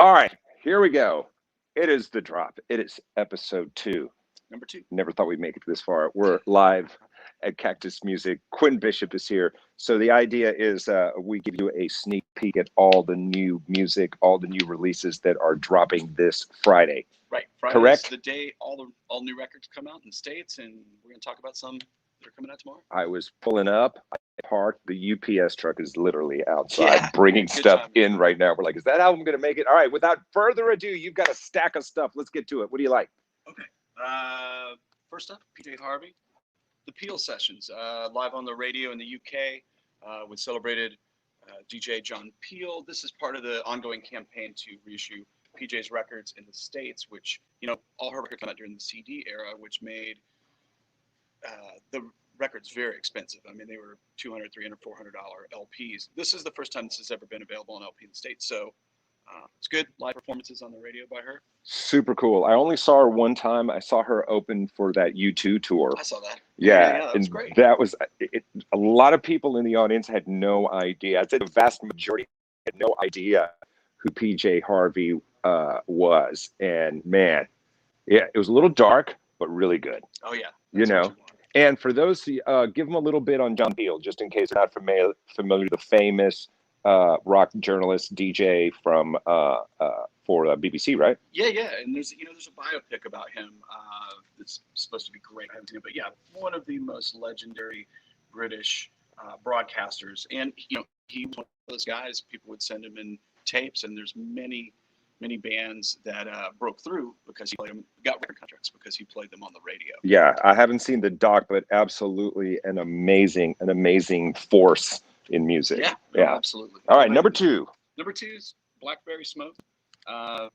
All right, here we go. It is the drop. It is episode 2. Number 2. Never thought we'd make it this far. We're live at Cactus Music. Quinn Bishop is here. So the idea is we give you a sneak peek at all the new music, all the new releases that are dropping this Friday. Right. Friday Correct? is the day all new records come out in the States, and we're going to talk about some that are coming out tomorrow. I was pulling up. I parked. The UPS truck is literally outside Yeah, bringing good stuff timing. in right now. We're like, is that album going to make it? All right, without further ado, you've got a stack of stuff. Let's get to it. What do you like? Okay. First up, PJ Harvey. The Peel Sessions, live on the radio in the UK with celebrated DJ John Peel. This is part of the ongoing campaign to reissue PJ's records in the States, which, you know, all her records came out during the CD era, which made the records very expensive. I mean, they were $200, $300, $400 LPs. This is the first time this has ever been available on LP in the States. So it's good. Live performances on the radio by her. Super cool. I only saw her one time. I saw her open for that U2 tour. I saw that. Yeah, that was and great. that was a lot of people in the audience had no idea. I'd say the vast majority had no idea who PJ Harvey was. And man, yeah, it was a little dark, but really good. Oh yeah, You know. And for those, give them a little bit on John Peel, just in case you're not familiar, the famous rock journalist DJ from for BBC, right? Yeah, and there's a biopic about him that's supposed to be great. I haven't seen it, but yeah, one of the most legendary British broadcasters, and he was one of those guys. People would send him in tapes, and there's many bands that broke through because he played them, got record contracts because he played them on the radio. Yeah, I haven't seen the doc, but absolutely an amazing force in music. Yeah, absolutely. All right, number 2. Number 2 is Blackberry Smoke.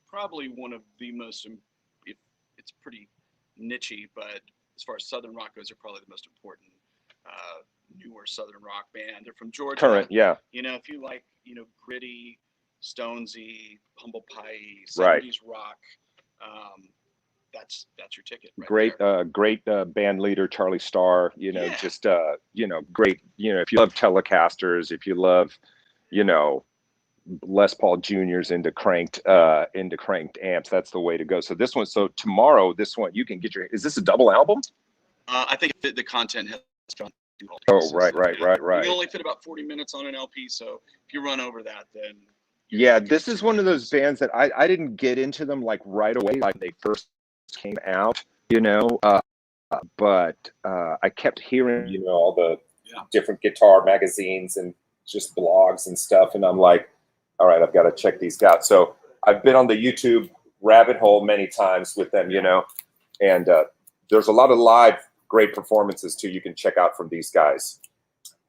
Probably one of the most, it's pretty nichey, but as far as Southern rock goes, they're probably the most important newer Southern rock band. They're from Georgia. Current, yeah. If you like, gritty, Stonesy, humble pie, 70s right. rock, that's your ticket. Right great, there. Great band leader Charlie Starr. Yeah. Just great. If you love Telecasters, if you love, Les Paul Juniors into cranked amps, that's the way to go. So this one, tomorrow, you can get is this a double album? I think the content has gone through all Oh, pieces. right. You can only fit about 40 minutes on an LP, so if you run over that, then yeah, this is one of those bands that I didn't get into them like right away, like they first came out, but I kept hearing, all the different guitar magazines and just blogs and stuff, and I'm like, all right, I've got to check these out. So I've been on the YouTube rabbit hole many times with them, and there's a lot of live great performances too you can check out from these guys.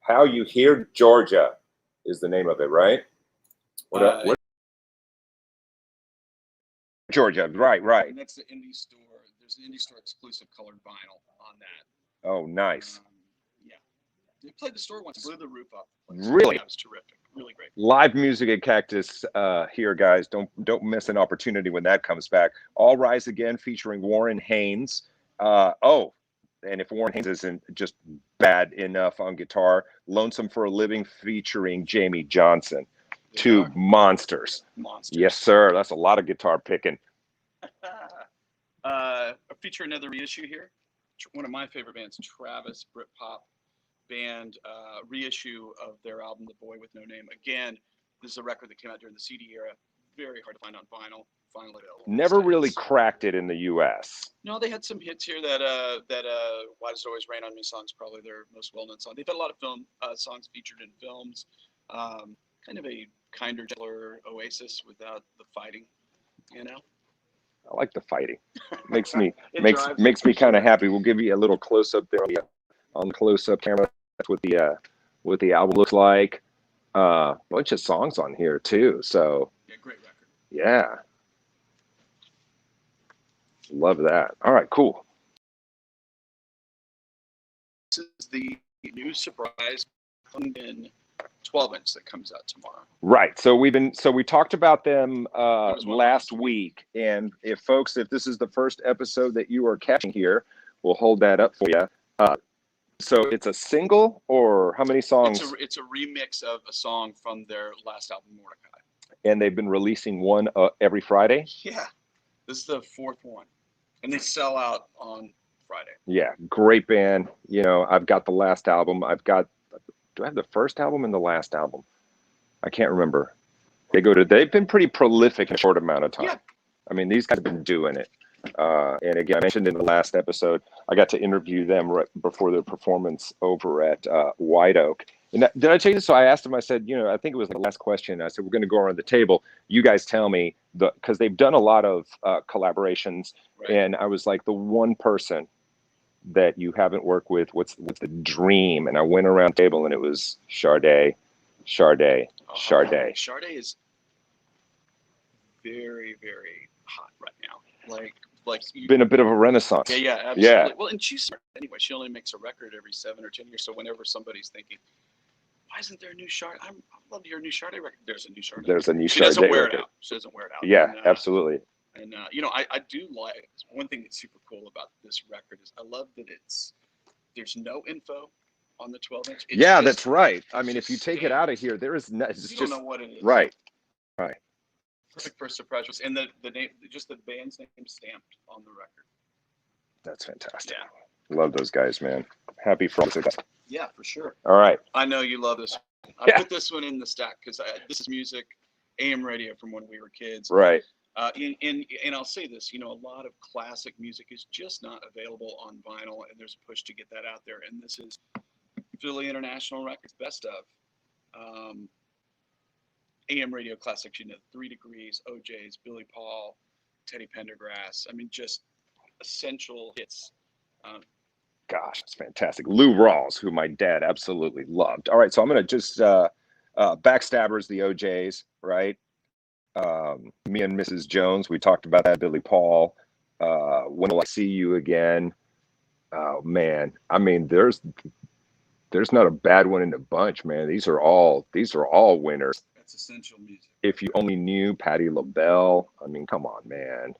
How You Hear Georgia is the name of it, right? What? Georgia, right. And that's the indie store. There's an indie store exclusive colored vinyl on that. Oh, nice. Yeah, they played the store once, blew the roof up. Really? That was terrific. Really great. Live music at Cactus here, guys. Don't miss an opportunity when that comes back. All Rise Again featuring Warren Haynes. And if Warren Haynes isn't just bad enough on guitar, Lonesome for a Living featuring Jamie Johnson. Two monsters. Yes, sir. That's a lot of guitar picking. Feature another reissue here. One of my favorite bands, Travis, Britpop band, reissue of their album, The Boy with No Name. Again, this is a record that came out during the CD era. Very hard to find on vinyl. Finally available. Never really cracked it in the U.S. No, they had some hits here that Why Does It Always Rain on Me song's probably their most well-known song. They've had a lot of film songs featured in films. Kind of a kinder, gentler Oasis without the fighting, I like the fighting. Makes me kind of happy. We'll give you a little close up there on the close up camera. That's what the album looks like. Bunch of songs on here too. So yeah, great record. Yeah, love that. All right, cool. This is the new surprise London 12-inch that comes out tomorrow. Right. So we talked about them last week, and if this is the first episode that you are catching here, we'll hold that up for you. So it's a single, or how many songs? It's a remix of a song from their last album, Mordecai. and they've been releasing one every Friday. Yeah, this is the fourth one, and they sell out on Friday. Yeah, great band. You know, I've got the last album. Do I have the first album and the last album? I can't remember. They've been pretty prolific in a short amount of time. Yeah. I mean, these guys have been doing it. And again, I mentioned in the last episode, I got to interview them right before their performance over at White Oak. And did I tell you this? So I asked them, I said, you know, I think it was the last question. I said, we're going to go around the table. You guys tell me, because they've done a lot of collaborations. Right. And I was like, the one person that you haven't worked with, what's the dream? And I went around the table and it was Sade. Sade is very, very hot right now. Like been a bit of a renaissance. Yeah, absolutely. Yeah. Well, and she's anyway. She only makes a record every 7 or 10 years. So whenever somebody's thinking, why isn't there a new Sade? I'd love to hear a new Sade record. There's a new Sade. She doesn't wear record. it out. She doesn't wear it out. Yeah, and, absolutely. And you know, I do like one thing that's super cool about this record is I love that there's no info on the 12-inch. Yeah, that's right. I mean, if you take it out of here, there is no. It's you just don't know what it is. Right. Perfect first surprise, and the name, just the band's name stamped on the record. That's fantastic. Yeah. Love those guys, man. Happy for all. Yeah, for sure. All right. I know you love this. I put this one in the stack because this is music, AM radio from when we were kids. Right. And I'll say this, you know, a lot of classic music is just not available on vinyl, and there's a push to get that out there. And this is Philly International Records, best of AM radio classics. You know, 3 Degrees, OJ's, Billy Paul, Teddy Pendergrass. I mean, just essential hits. Gosh, it's fantastic. Lou Rawls, who my dad absolutely loved. All right, so I'm gonna just Backstabbers, the OJs, right? Me and Mrs. Jones, we talked about that. Billy Paul. When Will I See You Again? Oh man, I mean, there's not a bad one in the bunch, man. These are all winners. That's essential music. If You Only Knew, Patti LaBelle. I mean, come on, man.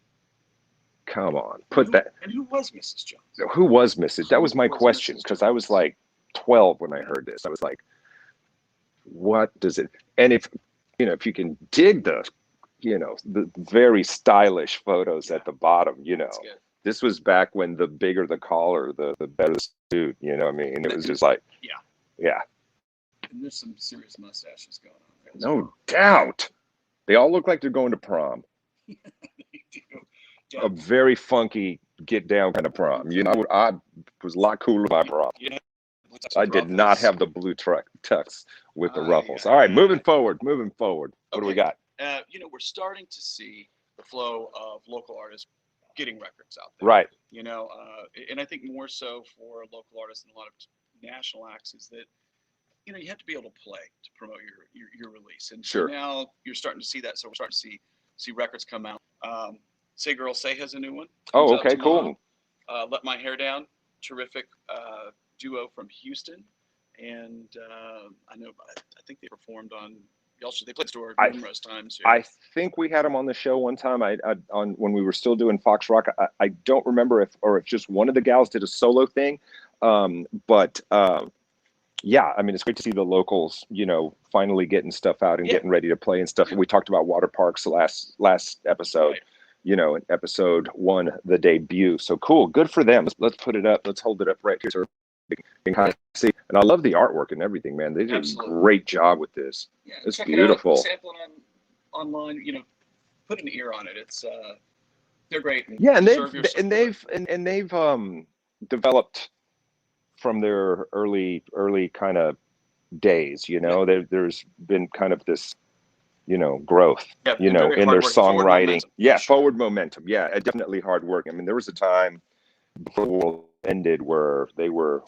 Come on, And who was Mrs. Jones? Who was Mrs.? That was my question, because I was like 12 when I heard this. I was like, what does it? And if you can dig the very stylish photos at the bottom, this was back when the bigger the collar, the better the suit. You know what I mean? It was just like, yeah. And there's some serious mustaches going on there. No doubt. They all look like they're going to prom. They do. A very funky get down kind of prom. You know, I was a lot cooler by prom. I did not have the blue tux with the ruffles. All right, moving forward. What do we got? We're starting to see the flow of local artists getting records out there. Right. And I think more so for local artists than a lot of national acts is that, you have to be able to play to promote your release. And sure. So now you're starting to see that. So we're starting to see records come out. Say Girl Say has a new one. Oh, okay, cool. Let My Hair Down, terrific duo from Houston, and I think they performed on. They played store numerous times. Here. I think we had them on the show one time. On when we were still doing Fox Rock. I don't remember if just one of the gals did a solo thing, but yeah, I mean, it's great to see the locals, finally getting stuff out and getting ready to play and stuff. Yeah. And we talked about Water Parks last episode. Right. In episode 1, the debut. So cool. Good for them. Let's put it up. Let's hold it up right here so we can kind of see. And I love the artwork and everything, man. They did a great job with this. Yeah, it's beautiful. Sample it online, put an ear on it. It's they're great. And they've developed from their early kind of days, there's been kind of this growth, in their songwriting. Forward momentum. Yeah, definitely hard work. I mean, there was a time before the world ended where they were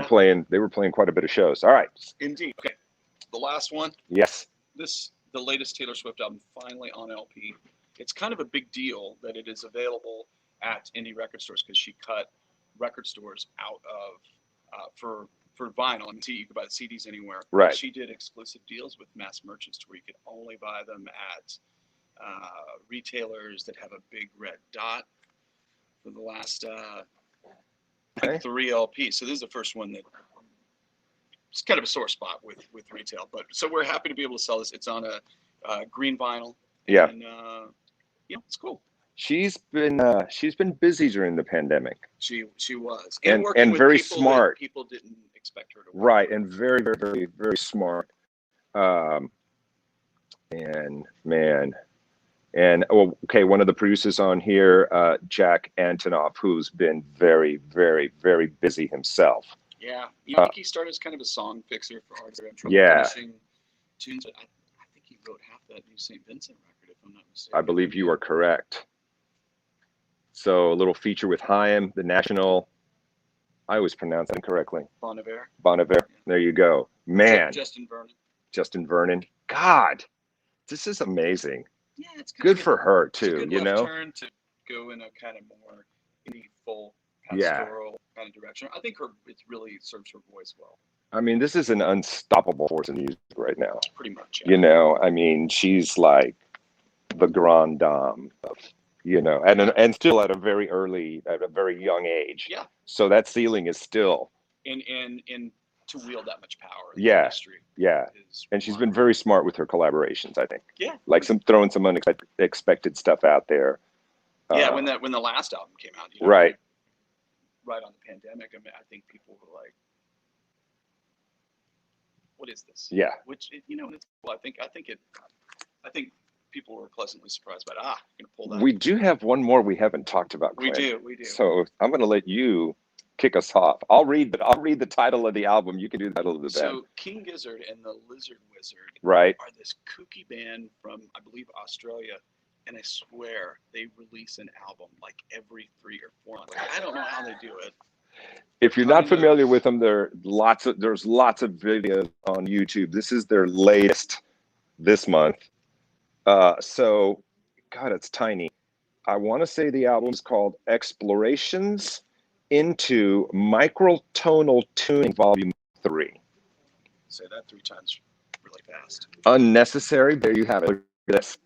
playing quite a bit of shows. All right. Indeed. Okay. The last one. Yes. The latest Taylor Swift album, finally on LP. It's kind of a big deal that it is available at indie record stores because she cut record stores out of for vinyl. I mean, you could buy the CDs anywhere. Right. She did exclusive deals with mass merchants to where you could only buy them at retailers that have a big red dot for the last 3 LPs. So this is the first one that it's kind of a sore spot with retail, but so we're happy to be able to sell this. It's on a green vinyl. Yeah. And, it's cool. She's been busy during the pandemic. She was, and working with very people smart. that people didn't expect her to work Right, with. and very, very, very, very smart. Okay, one of the producers on here, Jack Antonoff, who's been very, very, very busy himself. Yeah, I think he started as kind of a song fixer for artists who have trouble finishing tunes. I think he wrote half that new St. Vincent record, if I'm not mistaken. I believe you are correct. So a little feature with Chaim, the National. I always pronounce that incorrectly. Bon Iver. Bon Iver. Yeah. There you go, man. Justin Vernon. God, this is amazing. Yeah, it's good for her too. It's a good left turn to go in a kind of more indie folk pastoral kind of direction. I think it really serves her voice well. I mean, this is an unstoppable force in music right now. Pretty much. Yeah. I mean, she's like the grande dame of, and still at a very young age. Yeah. So that ceiling is still. And to wield that much power in the industry. Yeah. And she's been very smart with her collaborations, I think. Yeah. Like throwing some unexpected stuff out there. Yeah, when the last album came out. Right. Right on the pandemic. I mean, I think people were like, what is this? Yeah. Which, I think people were pleasantly surprised by it. You're going to pull that. We do have one more we haven't talked about, Quinn. We do. So I'm going to let you kick us off. I'll read the title of the album. You can do the title of the band. So King Gizzard and the Lizard Wizard are this kooky band from, I believe, Australia. And I swear they release an album like every 3 or 4 months. I don't know how they do it. If you're not familiar with them, there's lots of videos on YouTube. This is their latest this month. So, God, it's tiny. I want to say the album is called Explorations into Microtonal Tuning Volume 3. Say that 3 times really fast. Unnecessary. There you have it. Look at this.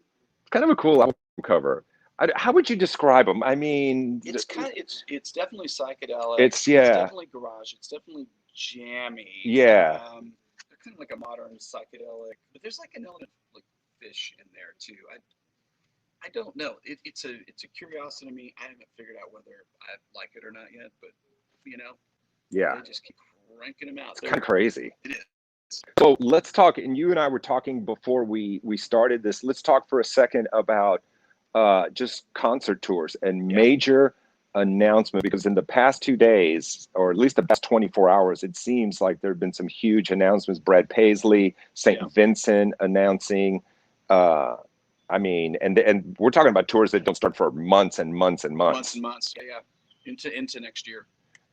It's kind of a cool album cover. How would you describe them? I mean, it's definitely psychedelic. It's definitely garage. It's definitely jammy. Yeah. They're kind of like a modern psychedelic, but there's like an element of like fish in there too. I don't know. It's a curiosity to me. I haven't figured out whether I like it or not yet, but yeah, they just keep cranking them out. It's kind of crazy. It is. So let's talk. And you and I were talking before we started this. Let's talk for a second about just concert tours and major announcement, because in the past 2 days, or at least the past 24 hours, it seems like there have been some huge announcements. Brad Paisley, St. Vincent announcing. I mean, and we're talking about tours that don't start for months and months and months. Yeah. Into next year.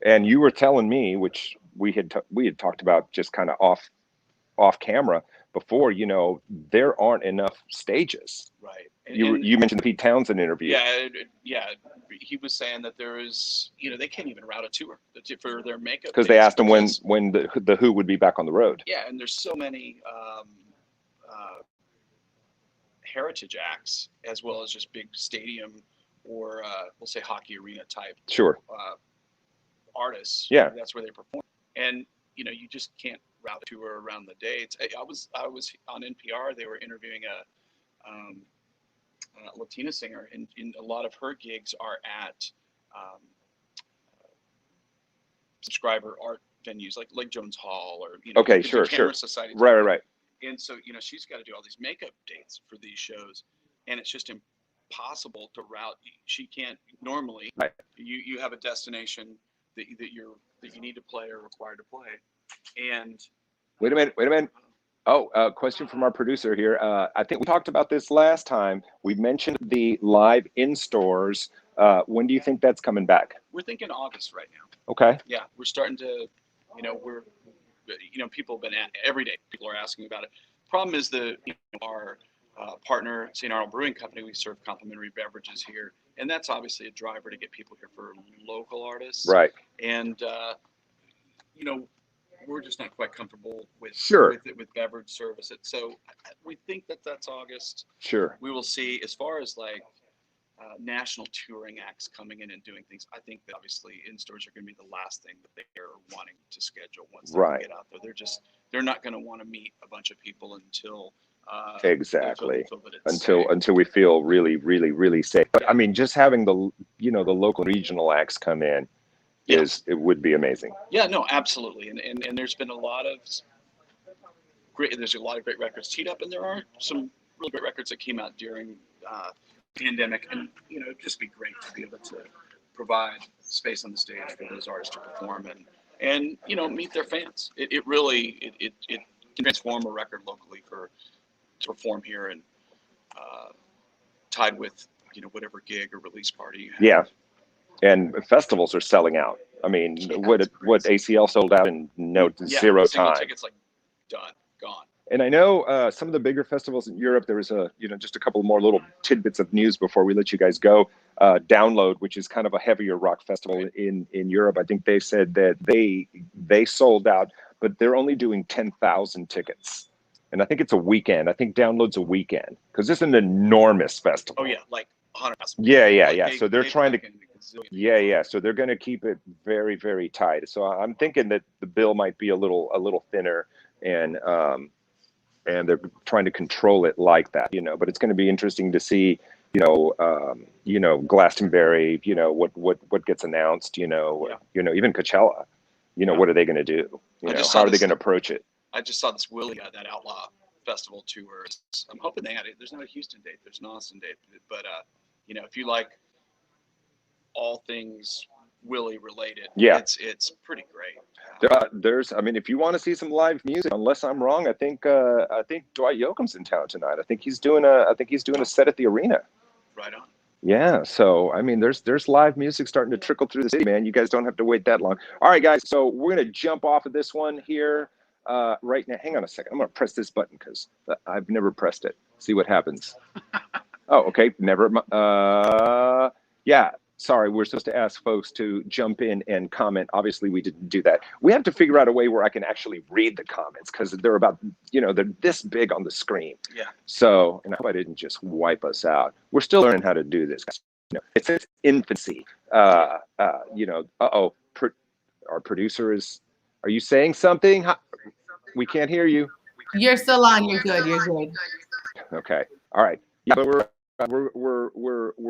And you were telling me, which we had talked about just kind of off camera before, there aren't enough stages. Right. You mentioned the Pete Townsend interview. Yeah. He was saying that there is, they can't even route a tour for their makeup. Because they asked him when the Who would be back on the road. Yeah, and there's so many heritage acts, as well as just big stadium or we'll say hockey arena type artists. Yeah, that's where they perform, and you just can't route a tour around the dates. I was on NPR. They were interviewing a Latina singer, and a lot of her gigs are at subscriber art venues like Jones Hall or okay, the Camera Society. Right. And so she's got to do all these makeup dates for these shows, and it's just impossible to route. She can't normally. Right. You have a destination that you need to play or required to play, and wait a minute. Oh, question from our producer here. I think we talked about this last time. We mentioned the live in stores. When do you think that's coming back? We're thinking August right now. Okay. Yeah, we're starting to, people have been every day. People are asking about it. Problem is our partner, St. Arnold Brewing Company, we serve complimentary beverages here, and that's obviously a driver to get people here for local artists. Right. And we're just not quite comfortable with beverage service. So we think that's August. Sure. We will see. As far as like national touring acts coming in and doing things. I think that obviously in-stores are going to be the last thing that they're wanting to schedule once they Right. get out there. They're not going to want to meet a bunch of people until Exactly. they feel that it's safe. Until we feel really, really, really safe. But Yeah. I mean, just having the local regional acts come in Yeah. it would be amazing. Yeah, no, absolutely. And there's been a lot of great records teed up, and there are some really great records that came out during pandemic, and it'd just be great to be able to provide space on the stage for those artists to perform and meet their fans. It really can transform a record locally to perform here and tied with whatever gig or release party you have. Yeah. And festivals are selling out. I mean, what ACL sold out in zero single time. tickets done, gone. And I know some of the bigger festivals in Europe, there was just a couple more little tidbits of news before we let you guys go. Download, which is kind of a heavier rock festival in Europe. I think they said that they sold out, but they're only doing 10,000 tickets. And I think it's a weekend. I think Download's a weekend because it's an enormous festival. Oh yeah, like 100,000. Yeah. So they're trying to. Yeah. So they're going to keep it very, very tight. So I'm thinking that the bill might be a little thinner, and they're trying to control it like that, But it's going to be interesting to see, Glastonbury, what gets announced, even Coachella, what are they going to do? How are they going to approach it? I just saw this Willie, that Outlaw Festival tour. I'm hoping they had it. There's not a Houston date. There's an Austin date. But, if you like all things Willie related, it's pretty great. If you want to see some live music, unless I'm wrong, I think Dwight Yoakam's in town tonight. I think he's doing a set at the arena. Right on. Yeah, so there's live music starting to trickle through the city, man. You guys don't have to wait that long. All right, guys, so we're gonna jump off of this one here right now. Hang on a second. I'm gonna press this button because I've never pressed it. See what happens. Oh, okay. Never. Yeah. Sorry, we're supposed to ask folks to jump in and comment. Obviously, we didn't do that. We have to figure out a way where I can actually read the comments because they're about, they're this big on the screen. Yeah. So, and I hope I didn't just wipe us out. We're still learning how to do this. It's its infancy. Our producer is. Are you saying something? We can't hear you. You're still on. You're good. You're good. Okay. All right. Yeah, but we're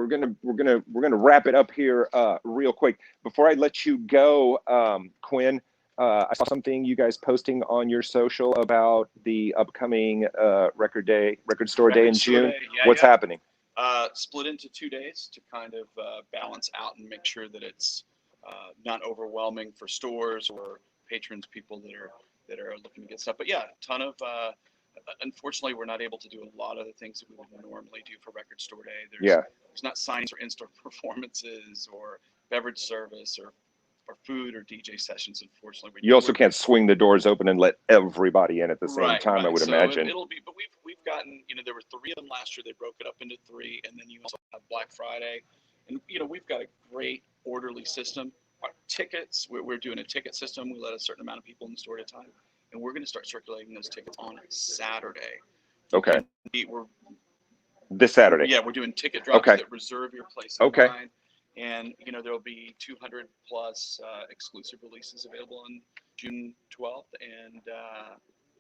gonna wrap it up here real quick. Before I let you go, Quinn, I saw something you guys posting on your social about the upcoming record store day in June. What's happening? Split into 2 days to kind of balance out and make sure that it's not overwhelming for stores or patrons, people that are looking to get stuff. But yeah, a ton of. Unfortunately, we're not able to do a lot of the things that we would normally do for Record Store Day. There's not signings or in-store performances or beverage service or food or DJ sessions. Unfortunately, you also can't swing the doors open and let everybody in at the same time. I would imagine. It'll be, but we've gotten, there were 3 of them last year. They broke it up into 3, and then you also have Black Friday, and we've got a great orderly system. Our tickets, we're doing a ticket system. We let a certain amount of people in the store at a time. And we're going to start circulating those tickets on Saturday. Okay. We're this Saturday. Yeah, we're doing ticket drops that reserve your place in line. And there'll be 200 plus exclusive releases available on June 12th, and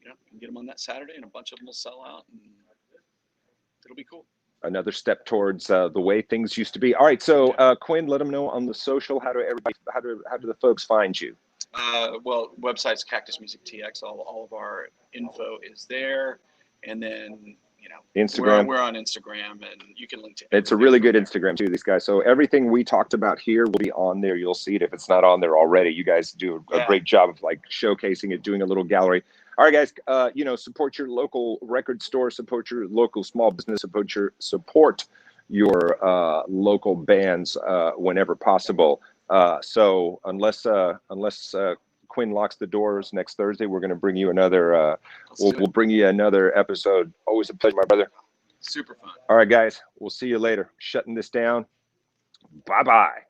you can get them on that Saturday, and a bunch of them will sell out, and it'll be cool. Another step towards the way things used to be. All right, so Quinn, let them know on the social how do the folks find you? Well, website's Cactus Music TX. All of our info is there, and then Instagram. We're on Instagram, and you can link to. It's a really good Instagram too, these guys. So everything we talked about here will be on there. You'll see it if it's not on there already. You guys do a great job of showcasing it, doing a little gallery. All right, guys. Support your local record store, support your local small business, support your local bands whenever possible. So unless Quinn locks the doors next Thursday, we're going to bring you another. We'll bring you another episode. Always a pleasure, my brother. Super fun. All right, guys. We'll see you later. Shutting this down. Bye-bye.